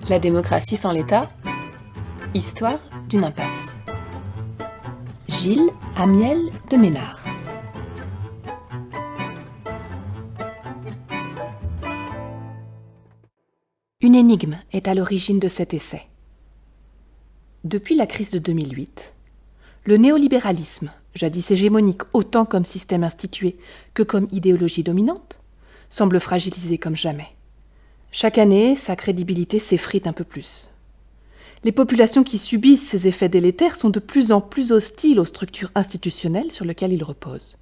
La démocratie sans l'État, histoire d'une impasse. Gilles Amiel de Ménard. Une énigme est à l'origine de cet essai. Depuis la crise de 2008, le néolibéralisme, jadis hégémonique autant comme système institué que comme idéologie dominante, semble fragilisé comme jamais. Chaque année, sa crédibilité s'effrite un peu plus. Les populations qui subissent ces effets délétères sont de plus en plus hostiles aux structures institutionnelles sur lesquelles il repose.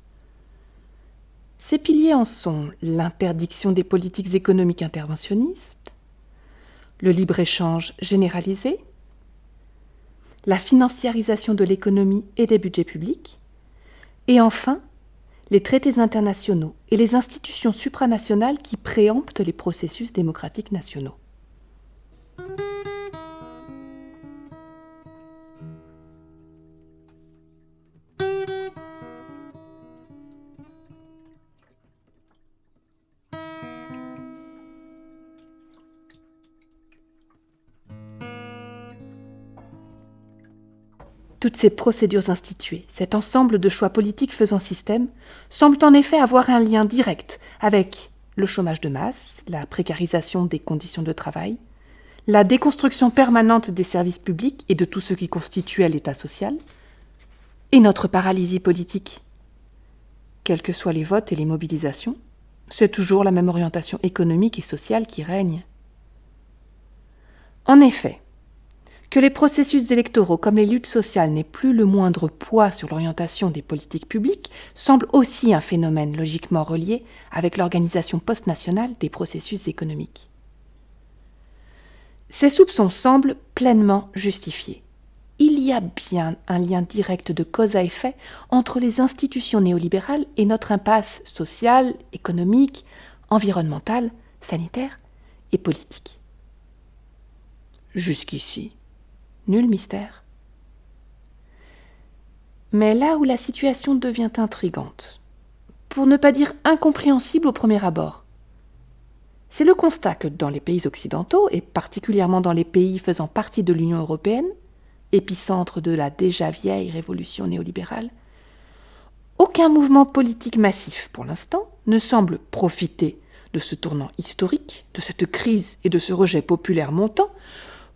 Ces piliers en sont l'interdiction des politiques économiques interventionnistes, le libre-échange généralisé, la financiarisation de l'économie et des budgets publics, et enfin, les traités internationaux et les institutions supranationales qui préemptent les processus démocratiques nationaux. Toutes ces procédures instituées, cet ensemble de choix politiques faisant système, semblent en effet avoir un lien direct avec le chômage de masse, la précarisation des conditions de travail, la déconstruction permanente des services publics et de tout ce qui constitue l'État social, et notre paralysie politique. Quels que soient les votes et les mobilisations, c'est toujours la même orientation économique et sociale qui règne. En effet, que les processus électoraux comme les luttes sociales n'aient plus le moindre poids sur l'orientation des politiques publiques semble aussi un phénomène logiquement relié avec l'organisation post-nationale des processus économiques. Ces soupçons semblent pleinement justifiés. Il y a bien un lien direct de cause à effet entre les institutions néolibérales et notre impasse sociale, économique, environnementale, sanitaire et politique. Jusqu'ici, nul mystère. Mais là où la situation devient intrigante, pour ne pas dire incompréhensible au premier abord, c'est le constat que dans les pays occidentaux, et particulièrement dans les pays faisant partie de l'Union européenne, épicentre de la déjà vieille révolution néolibérale, aucun mouvement politique massif, pour l'instant, ne semble profiter de ce tournant historique, de cette crise et de ce rejet populaire montant,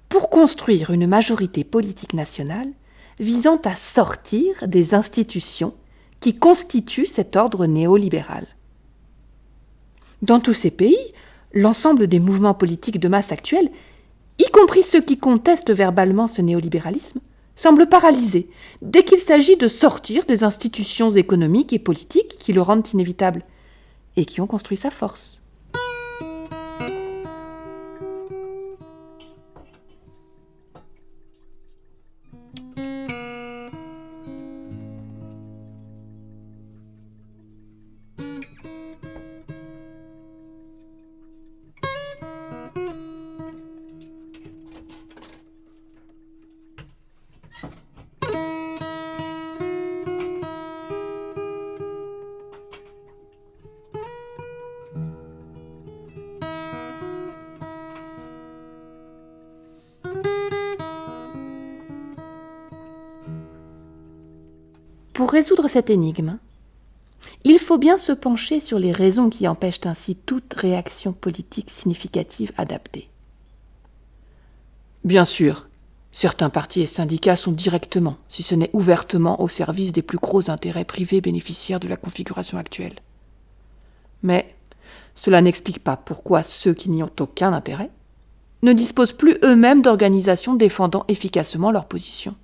pour construire une majorité politique nationale visant à sortir des institutions qui constituent cet ordre néolibéral. Dans tous ces pays, l'ensemble des mouvements politiques de masse actuels, y compris ceux qui contestent verbalement ce néolibéralisme, semblent paralysés dès qu'il s'agit de sortir des institutions économiques et politiques qui le rendent inévitable et qui ont construit sa force. Pour résoudre cette énigme, il faut bien se pencher sur les raisons qui empêchent ainsi toute réaction politique significative adaptée. Bien sûr, certains partis et syndicats sont directement, si ce n'est ouvertement, au service des plus gros intérêts privés bénéficiaires de la configuration actuelle. Mais cela n'explique pas pourquoi ceux qui n'y ont aucun intérêt ne disposent plus eux-mêmes d'organisations défendant efficacement leur position.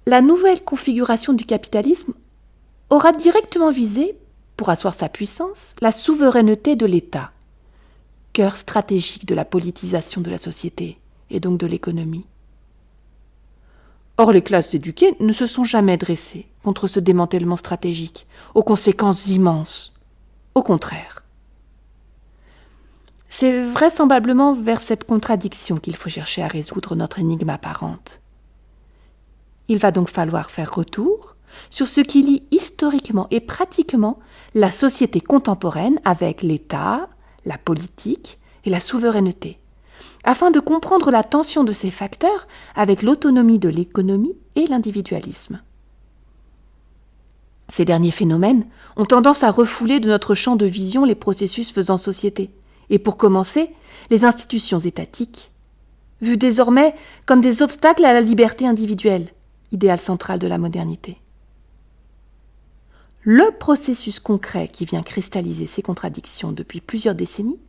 La nouvelle configuration du capitalisme aura directement visé, pour asseoir sa puissance, la souveraineté de l'État, cœur stratégique de la politisation de la société et donc de l'économie. Or, les classes éduquées ne se sont jamais dressées contre ce démantèlement stratégique, aux conséquences immenses. Au contraire. C'est vraisemblablement vers cette contradiction qu'il faut chercher à résoudre notre énigme apparente. Il va donc falloir faire retour sur ce qui lie historiquement et pratiquement la société contemporaine avec l'État, la politique et la souveraineté, afin de comprendre la tension de ces facteurs avec l'autonomie de l'économie et l'individualisme. Ces derniers phénomènes ont tendance à refouler de notre champ de vision les processus faisant société, et pour commencer, les institutions étatiques, vues désormais comme des obstacles à la liberté individuelle, idéal central de la modernité. Le processus concret qui vient cristalliser ces contradictions depuis plusieurs décennies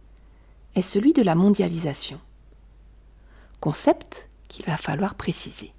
est celui de la mondialisation, concept qu'il va falloir préciser.